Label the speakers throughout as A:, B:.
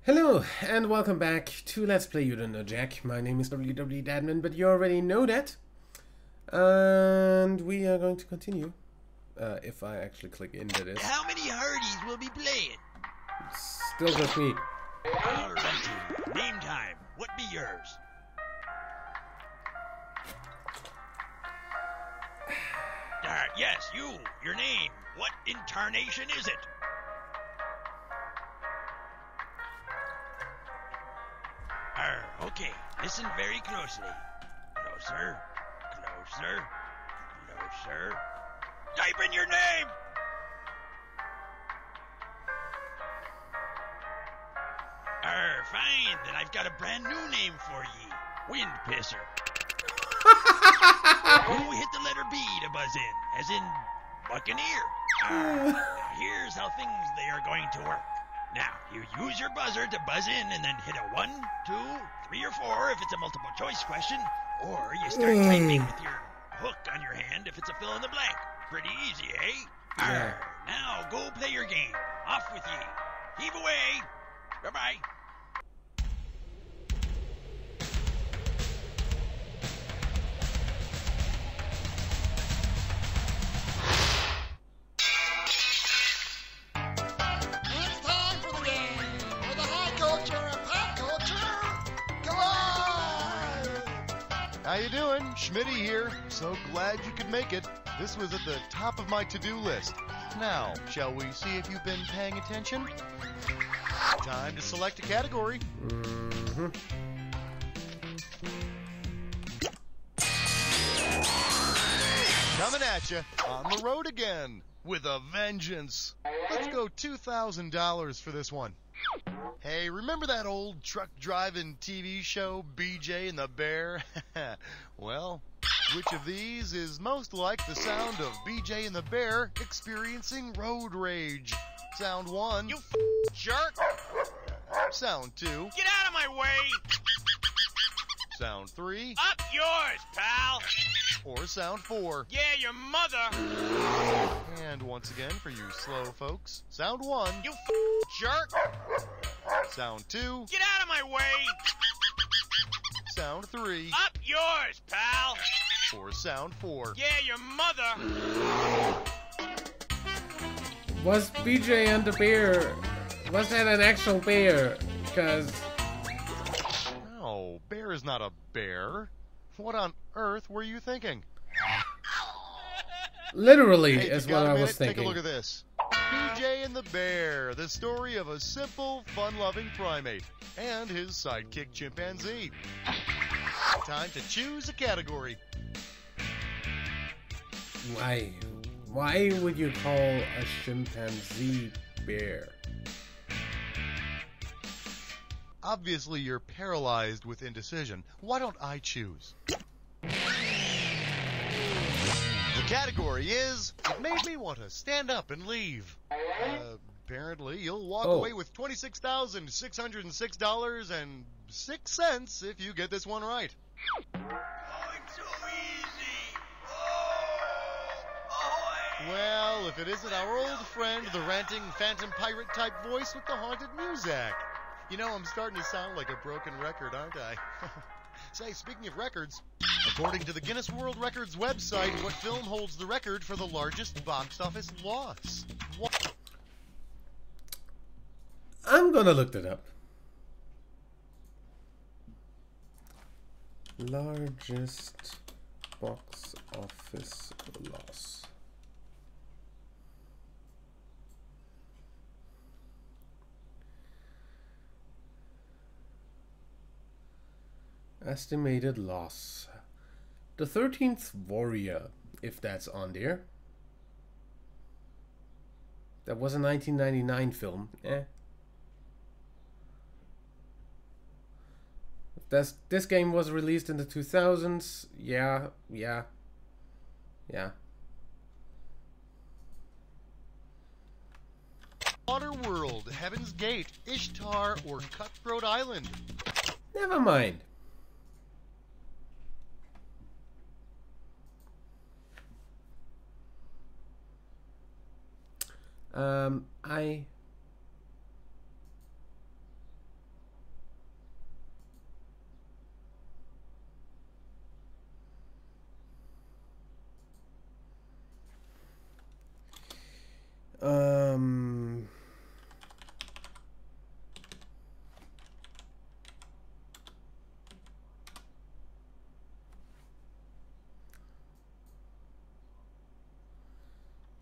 A: Hello and welcome back to Let's Play You Don't Know Jack. My name is WWDadman, but you already know that. And we are going to continue. If I actually click into this.
B: How many Hardies will be playing?
A: Still just me.
B: Alrighty, name time. What be yours? Yes, you. Your name. What incarnation is it? Okay. Listen very closely. Closer. Closer. Closer. Type in your name! Fine. Then I've got a brand new name for ye. Wind Pisser. Who hit the letter B to buzz in? As in Buccaneer. Now here's how things they are going to work. Now, you use your buzzer to buzz in and then hit a 1, 2, 3, or 4 if it's a multiple choice question, or you start typing with your hook on your hand if it's a fill in the blank. Pretty easy, eh?
A: Yeah.
B: Now, go play your game. Off with ye. Heave away. Bye-bye.
C: How you doing? Schmitty here. So glad you could make it. This was at the top of my to-do list. Now, shall we see if you've been paying attention? Time to select a category. Coming at you on the road again with a vengeance. Let's go $2,000 for this one. Hey, remember that old truck driving TV show, BJ and the Bear? Well, which of these is most like the sound of BJ and the Bear experiencing road rage? Sound 1.
B: You jerk!
C: Sound 2.
B: Get out of my way!
C: Sound 3.
B: Up yours, pal!
C: Or sound 4.
B: Yeah, your mother!
C: And once again, for you slow folks, sound 1.
B: You jerk!
C: Sound 2.
B: Get out of my way!
C: Sound 3.
B: Up yours, pal!
C: Or sound 4.
B: Yeah, your mother!
A: Was BJ and the bear... Was that an actual bear? Because...
C: No, bear is not a bear. What on earth were you thinking?
A: Literally
C: Hey,
A: is
C: if you got
A: what
C: a
A: I
C: minute,
A: was thinking.
C: Take a look at this. BJ and the Bear, the story of a simple, fun-loving primate and his sidekick chimpanzee. Time to choose a category.
A: Why? Why would you call a chimpanzee bear?
C: Obviously, you're paralyzed with indecision. Why don't I choose? The category is, it made me want to stand up and leave. Apparently, you'll walk away with $26,606.06 if you get this one right.
B: Oh, it's so easy!
C: Well, if it isn't our old friend, the ranting phantom pirate type voice with the haunted music. You know, I'm starting to sound like a broken record, aren't I? Say, speaking of records, according to the Guinness World Records website, what film holds the record for the largest box office loss? What?
A: I'm gonna look that up. Largest box office loss. Estimated loss. The 13th Warrior, if that's on there. That was a 1999 film. If this game was released in the 2000s, yeah.
C: Waterworld, Heaven's Gate, Ishtar, or Cutthroat Island?
A: Never mind.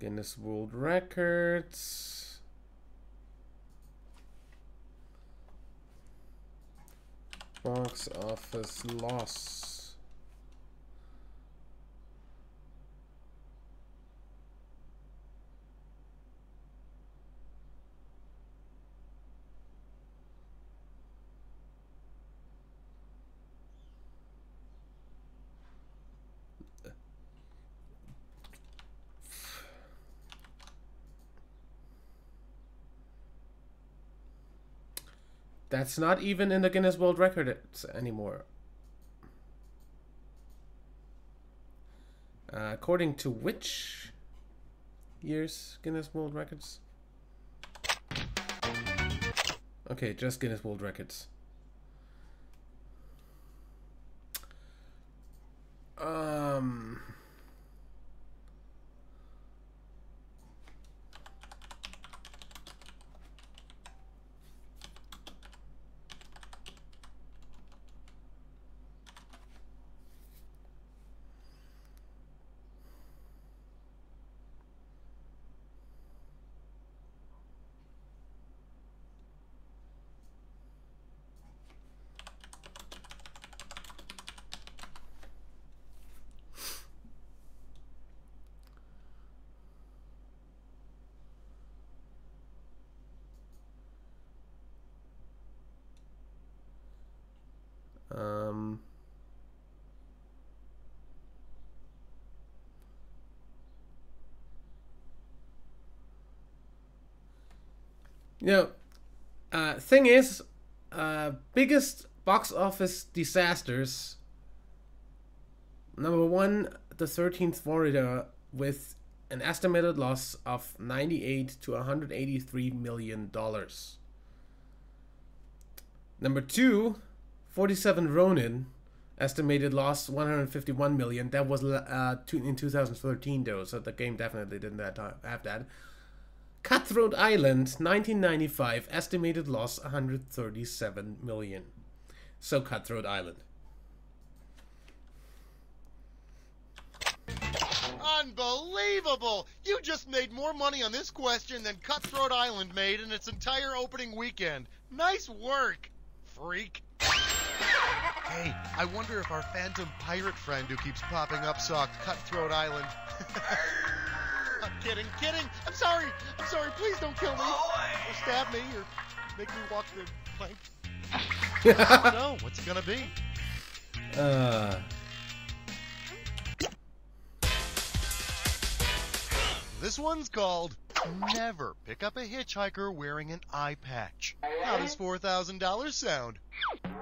A: Guinness World Records. Box office loss. That's not even in the Guinness World Records anymore. According to which year's Guinness World Records? Okay, just Guinness World Records. You know, thing is, biggest box office disasters. Number one, the 13th Florida with an estimated loss of $98 to $183 million. Number two, 47 Ronin, estimated loss $151 million. That was in 2013 though, so the game definitely didn't have that. Cutthroat Island, 1995, estimated loss $137 million. So Cutthroat Island.
C: Unbelievable! You just made more money on this question than Cutthroat Island made in its entire opening weekend. Nice work, freak. Hey, I wonder if our phantom pirate friend who keeps popping up saw Cutthroat Island. I'm kidding. I'm sorry. Please don't kill me. Or stab me, or make me walk the plank. I don't know. What's it gonna be? This one's called Never Pick Up a Hitchhiker Wearing an Eye Patch. How does $4,000 sound?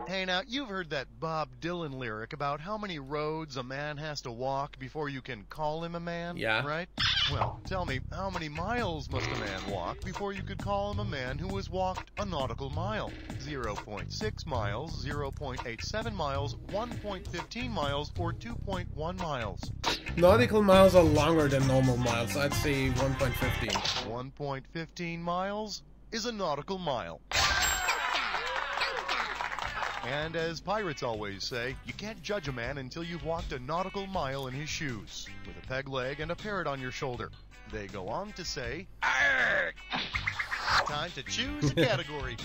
C: Hey, now, you've heard that Bob Dylan lyric about how many roads a man has to walk before you can call him a man,
A: Yeah.
C: right? Well, tell me, how many miles must a man walk before you could call him a man who has walked a nautical mile? 0.6 miles, 0.87 miles, 1.15 miles, or 2.1 miles?
A: Nautical miles are longer than normal miles. I'd say 1.15.
C: 1.15 miles is a nautical mile. And as pirates always say, you can't judge a man until you've walked a nautical mile in his shoes, with a peg leg and a parrot on your shoulder. They go on to say, "Arrgh!" Time to choose a category.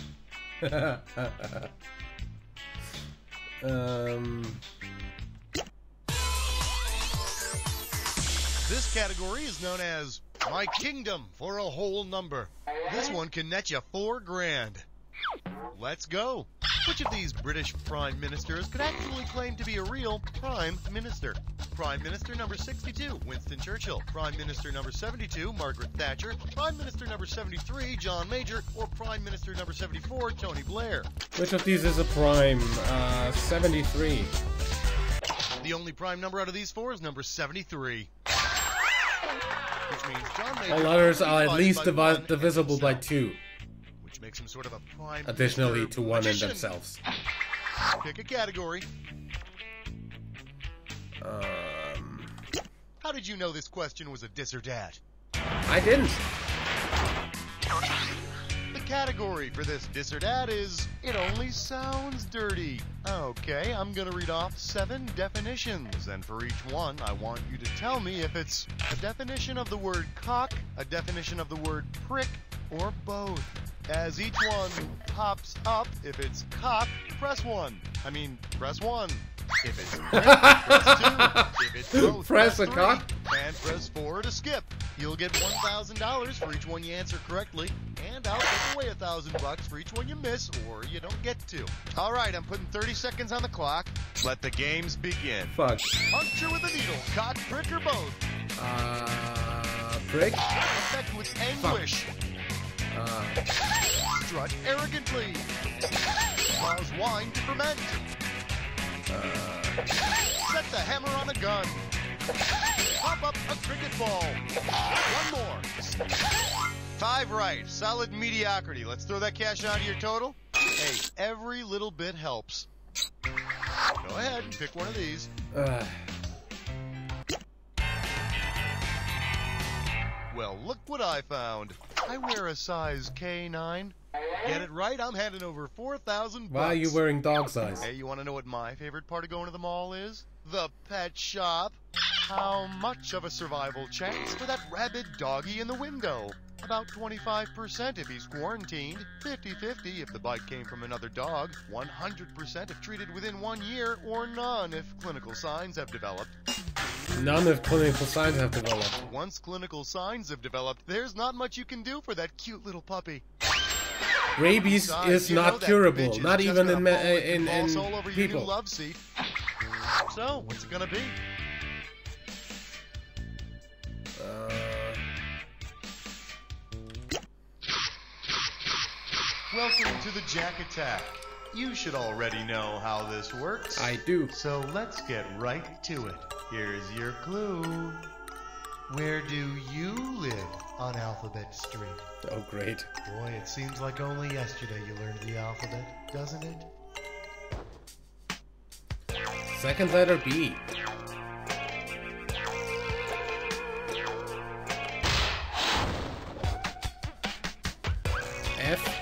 C: This category is known as My Kingdom for a Whole Number. This one can net you $4,000. Let's go. Which of these British Prime Ministers could actually claim to be a real Prime Minister? Prime Minister number 62, Winston Churchill. Prime Minister number 72, Margaret Thatcher. Prime Minister number 73, John Major. Or Prime Minister number 74, Tony Blair.
A: Which of these is a prime? 73.
C: The only prime number out of these four is number 73. Which means John Major...
A: All others are at least
C: divided
A: divisible by 2.
C: Which makes him sort of a prime
A: Additionally
C: minister
A: to one in
C: magician.
A: themselves.
C: Pick a category. How did you know this question was a dis or dat?
A: I didn't.
C: The category for this dis or dat is, it only sounds dirty. Okay, I'm gonna read off 7 definitions, and for each one, I want you to tell me if it's a definition of the word cock, a definition of the word prick, or both. As each one pops up, if it's cock, press 1. Press 1. If it's prick, press 2. If it's both,
A: Press a
C: 3.
A: cock?
C: And press 4 to skip. You'll get $1,000 for each one you answer correctly, and I'll take away $1,000 for each one you miss or you don't get to. All right, I'm putting 30 seconds on the clock. Let the games begin.
A: Fuck.
C: Puncture with a needle, cock, prick, or both.
A: Prick?
C: Effect with anguish. Strut arrogantly. Cause wine to ferment. Set the hammer on a gun. Pop up a cricket ball. One more. 5 right. Solid mediocrity. Let's throw that cash onto your total. Hey, every little bit helps. Go ahead and pick one of these. Well, look what I found. I wear a size K9. Get it right, I'm handing over 4,000 bucks.
A: Why are you wearing dog size?
C: Hey, you want to know what my favorite part of going to the mall is? The pet shop. How much of a survival chance for that rabid doggy in the window? About 25% if he's quarantined, 50-50 if the bite came from another dog, 100% if treated within 1 year, or none if clinical signs have developed.
A: None of clinical signs have developed.
C: Once clinical signs have developed, there's not much you can do for that cute little puppy.
A: Rabies
C: Besides,
A: is
C: you know
A: not
C: that
A: curable,
C: bitch is
A: not
C: just
A: even
C: gonna
A: in
C: fall and convulse all over your new
A: people.
C: love seat. So, what's it gonna be? Welcome to the Jack Attack. You should already know how this works.
A: I do.
C: So let's get right to it. Here's your clue. Where do you live on Alphabet Street?
A: Oh, great.
C: Boy, it seems like only yesterday you learned the alphabet, doesn't it?
A: Second letter B. F.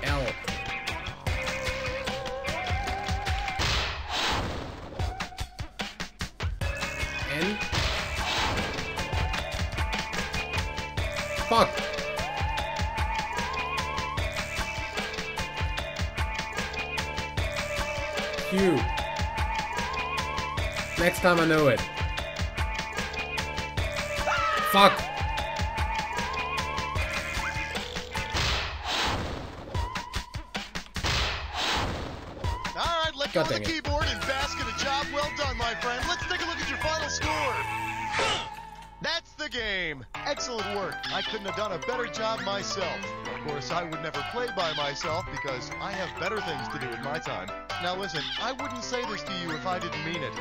A: L. N. Fuck. Q. Next time I know it. Fuck.
C: Alright, let go of the keyboard and bask in a job well done, my friend. Let's take a look at your final score. That's the game. Excellent work. I couldn't have done a better job myself. Of course, I would never play by myself because I have better things to do with my time. Now listen, I wouldn't say this to you if I didn't mean it.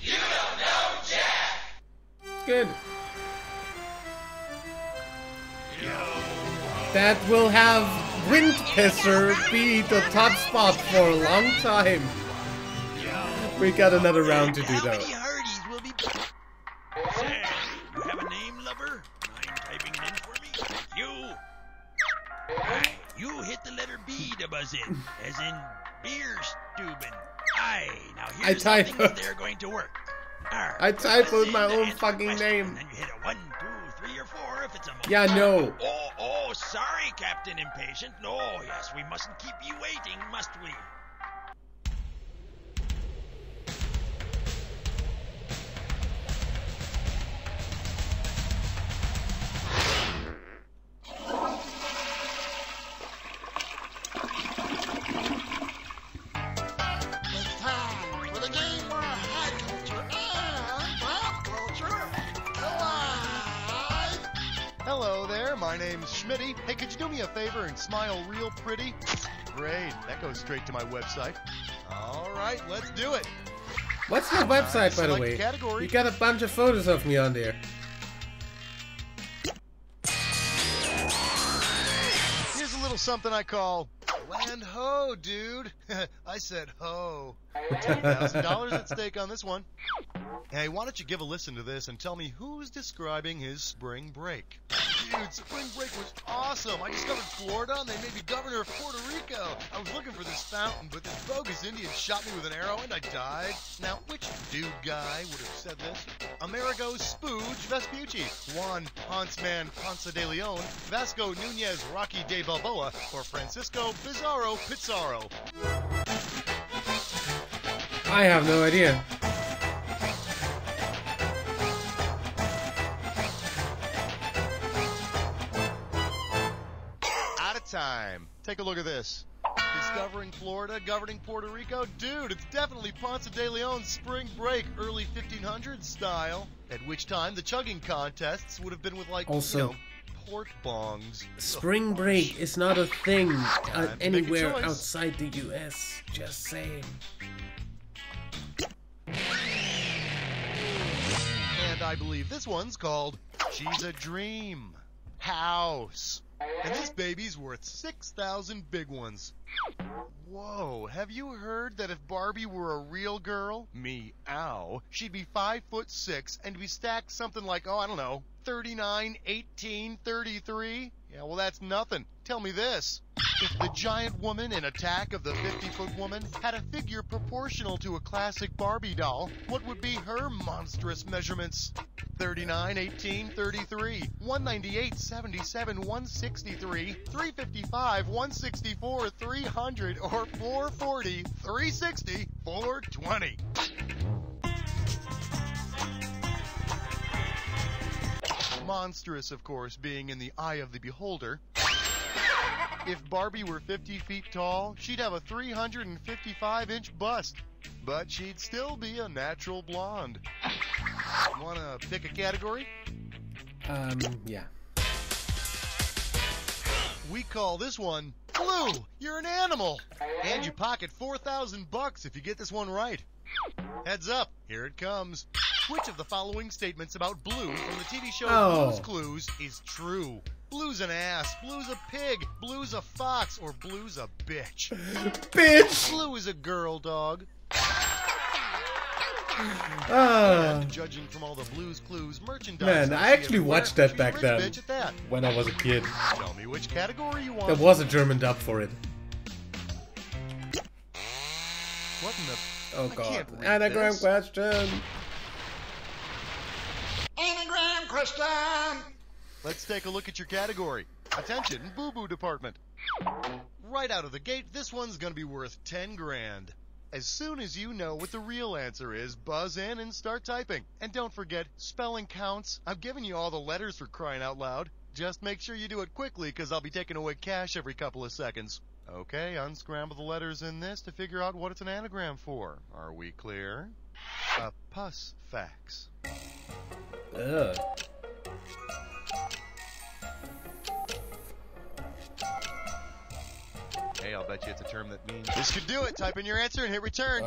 B: You don't know Jack!
A: Good. That will have Windpisser be the top spot for a long time. We got another round to do
B: How
A: though.
B: many Hardys will be... Say, you have a name, lover? Mind typing it in for me? Thank you. Aye, you hit the letter B to buzz in, as in beer stubin'. Aye, now here's how
A: typoed.
B: things they're going to work.
A: I typoed my own fucking name.
B: And then you hit a 1, 2, 3, or 4 if it's a...
A: Yeah, no.
B: Oh, sorry, Captain Impatient. No, yes, we mustn't keep you waiting, must we?
D: It's time for the game where high culture and pop culture collide.
C: Hello there, my name's Schmitty. Hey, could you do me a favor and smile real pretty? Great, that goes straight to my website. Alright, let's do it.
A: What's your website, by the
C: Select
A: way?
C: category.
A: You got a bunch of photos of me on there.
C: Here's a little something I call land ho, dude. I said ho. $10,000 at stake on this one. Hey, why don't you give a listen to this and tell me who's describing his spring break? Dude, spring break was awesome. I discovered Florida and they made me governor of Puerto Rico. I was looking for this fountain, but this bogus Indian shot me with an arrow and I died. Now, which dude guy would have said this? Amerigo Spooge Vespucci, Juan Huntsman Ponce de Leon, Vasco Nunez Rocky de Balboa, or Francisco Bizarro Pizarro?
A: I have no idea.
C: Time. Take a look at this. Discovering Florida, governing Puerto Rico. Dude, it's definitely Ponce de Leon's spring break, early 1500s style. At which time the chugging contests would have been with, like,
A: also,
C: port bongs.
A: Spring break is not a thing anywhere
C: choice.
A: outside the US. Just saying.
C: And I believe this one's called She's a Dream House. And this baby's worth 6,000 big ones. Whoa, have you heard that if Barbie were a real girl, meow, she'd be 5'6" and be stacked something like, oh, I don't know, 39, 18, 33? Yeah, well, that's nothing. Tell me this. If the giant woman in Attack of the 50-Foot Woman had a figure proportional to a classic Barbie doll, what would be her monstrous measurements? 39, 18, 33, 198, 77, 163, 355, 164, 300, or 440, 360, 420. Monstrous, of course, being in the eye of the beholder. If Barbie were 50 feet tall, she'd have a 355-inch bust, but she'd still be a natural blonde. Wanna pick a category?
A: Yeah.
C: We call this one Blue. You're an animal, and you pocket $4,000 if you get this one right. Heads up, here it comes. Which of the following statements about Blue from the TV show Blue's Clues is true? Blue's an ass, Blue's a pig, Blue's a fox, or Blue's a bitch?
A: Bitch!
C: Blue is a girl dog.
A: Ah.
C: Judging from all the Blue's Clues merchandise.
A: Man, I actually watched that
C: she's a
A: back
C: rich
A: then,
C: bitch at that.
A: when I was a kid.
C: Tell me which category you want.
A: There was a German dub for it.
C: What in the...
A: Oh
C: I
A: god.
C: can't read
A: Anagram
C: this.
A: question.
D: Anagram question.
C: Let's take a look at your category. Attention, boo-boo department. Right out of the gate, this one's gonna be worth 10 grand. As soon as you know what the real answer is, buzz in and start typing. And don't forget, spelling counts. I'm giving you all the letters for crying out loud. Just make sure you do it quickly, because I'll be taking away cash every couple of seconds. Okay, unscramble the letters in this to figure out what it's an anagram for. Are we clear? A pus fax.
A: Ugh.
C: Hey, I'll bet you it's a term that means... This could do it. Type in your answer and hit return.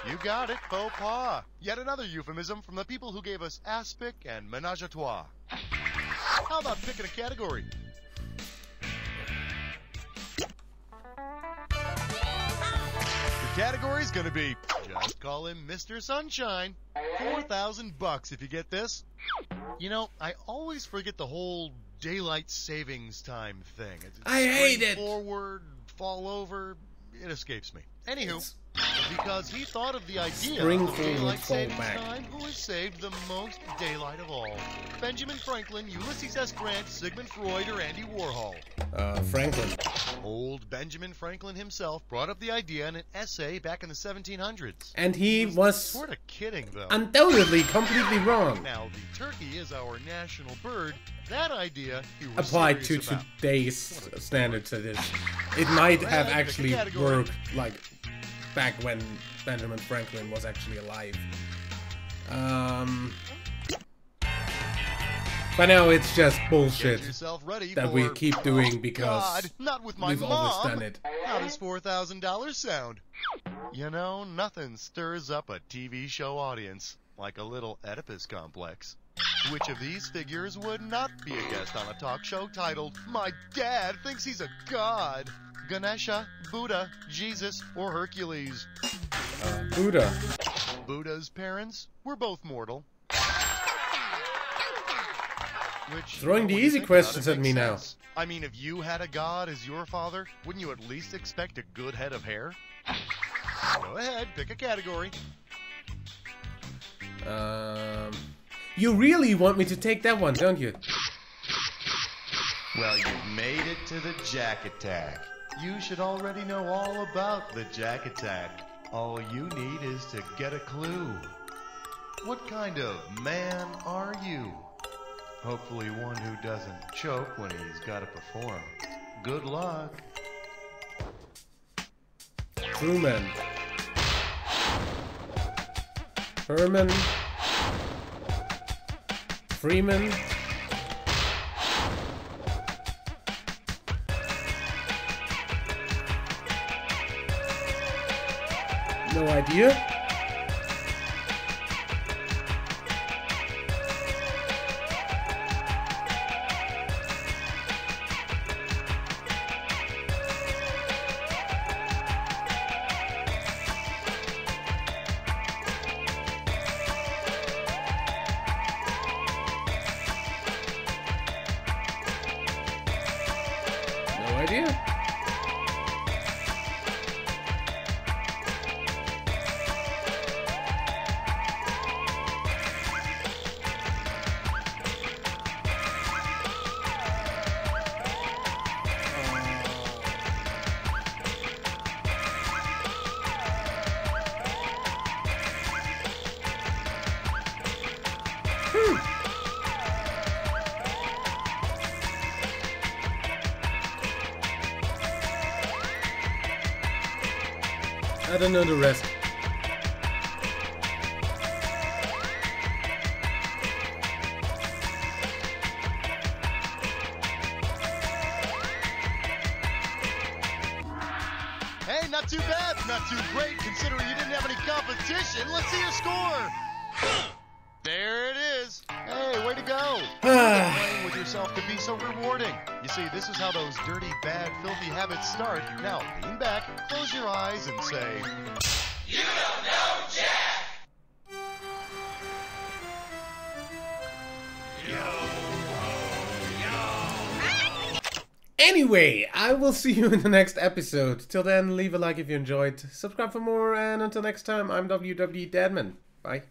C: You got it. Faux pas. Yet another euphemism from the people who gave us aspic and menage a trois. How about picking a category? The category's gonna be, just call him Mr. Sunshine. $4,000 if you get this. You know, I always forget the whole daylight savings time thing.
A: I hate it.
C: Forward, fall over, it escapes me. Anywho, because he thought of the idea
A: Spring
C: of
A: forward,
C: daylight
A: fall
C: savings
A: back.
C: time, who has saved the most daylight of all? Benjamin Franklin, Ulysses S. Grant, Sigmund Freud, or Andy Warhol?
A: Franklin.
C: Old Benjamin Franklin himself brought up the idea in an essay back in the 1700s.
A: And he was
C: Sort of kidding, though.
A: undoubtedly completely wrong.
C: Now, the turkey is our national bird. That idea he was
A: Applied to
C: serious about.
A: today's standards, it is. It might have
C: Well,
A: actually
C: pick a category.
A: worked, like, back when Benjamin Franklin was actually alive. But now it's just bullshit
C: Get yourself ready
A: that
C: for,
A: we keep doing
C: oh,
A: because
C: God, not with my
A: we've always
C: mom.
A: done it.
C: How does $4,000 sound? You know, nothing stirs up a TV show audience like a little Oedipus complex. Which of these figures would not be a guest on a talk show titled, My Dad Thinks He's a God? Ganesha, Buddha, Jesus, or Hercules?
A: Buddha.
C: Buddha's parents were both mortal. Which,
A: Throwing the
C: when you
A: easy
C: think about it,
A: questions at
C: makes
A: me now.
C: sense. I mean, if you had a god as your father, wouldn't you at least expect a good head of hair? Go ahead, pick a category.
A: You really want me to take that one, don't you?
C: Well, you've made it to the Jack Attack. You should already know all about the Jack Attack. All you need is to get a clue. What kind of man are you? Hopefully one who doesn't choke when he's got to perform. Good luck.
A: Truman. Herman. Freeman. No idea. No idea. I don't know the rest.
C: Hey, not too bad, not too great, considering you didn't have any competition. Let's see your score. There it is. Hey, way to go. Playing with yourself can be so rewarding. You see, this is how those dirty, bad, filthy habits start. Now, lean back, close your eyes, and say,
B: You don't know Jack!
A: Anyway, I will see you in the next episode. Till then, leave a like if you enjoyed, subscribe for more, and until next time, I'm WW Deadman. Bye.